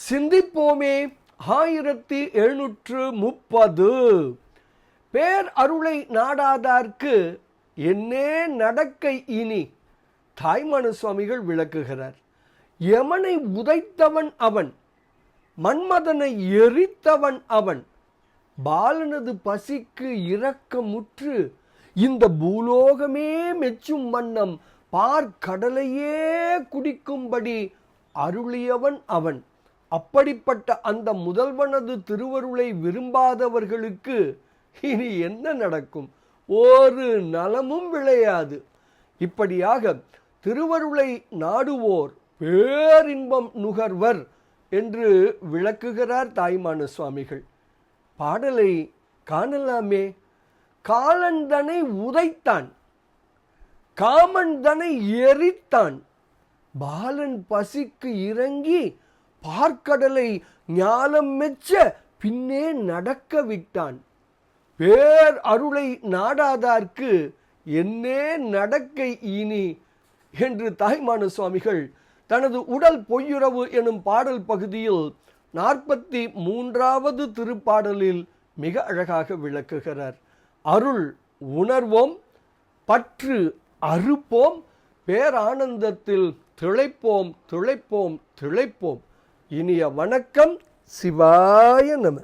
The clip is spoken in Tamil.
சிந்திப்போமே. 1730 பேர் அருளை நாடாதார்க்கு என்னே நடக்கை இனி. தாய்மான சுவாமிகள் விளக்குகிறார். யமனை உதைத்தவன் அவன், மன்மதனை எரித்தவன் அவன். பாலனது பசிக்கு இரக்கமுற்று இந்த பூலோகமே மெச்சும் வண்ணம் பார்க்கடலையே குடிக்கும்படி அருளியவன் அவன். அப்படிப்பட்ட அந்த முதல்வனது திருவருளை விரும்பாதவர்களுக்கு இனி என்ன நடக்கும்? ஒரு நலமும் விளையாது. இப்படியாக திருவருளை நாடுவோர் பேரின்பம் நுகர்வர் என்று விளக்குகிறார் தாய்மான சுவாமிகள். பாடலை காணலாமே. காலந்தனை உதைத்தான், காமந்தனை எரித்தான், பாலன் பசிக்கு இறங்கி பார்க்கடலை ஞாலம் மெச்ச பின்னே நடக்க விட்டான். பேர் அருளை நாடாதார்க்கு என்னே நடக்கை இனி என்று தாய்மான சுவாமிகள் தனது உடல் பொய்யுறவு எனும் பாடல் பகுதியில் 43வது திருப்பாடலில் மிக அழகாக விளக்குகிறார். அருள் உணர்வோம், பற்று அறுப்போம், பேரானந்தத்தில் திளைப்போம் திளைப்போம் திளைப்போம். இனிய வணக்கம். சிவாய நம.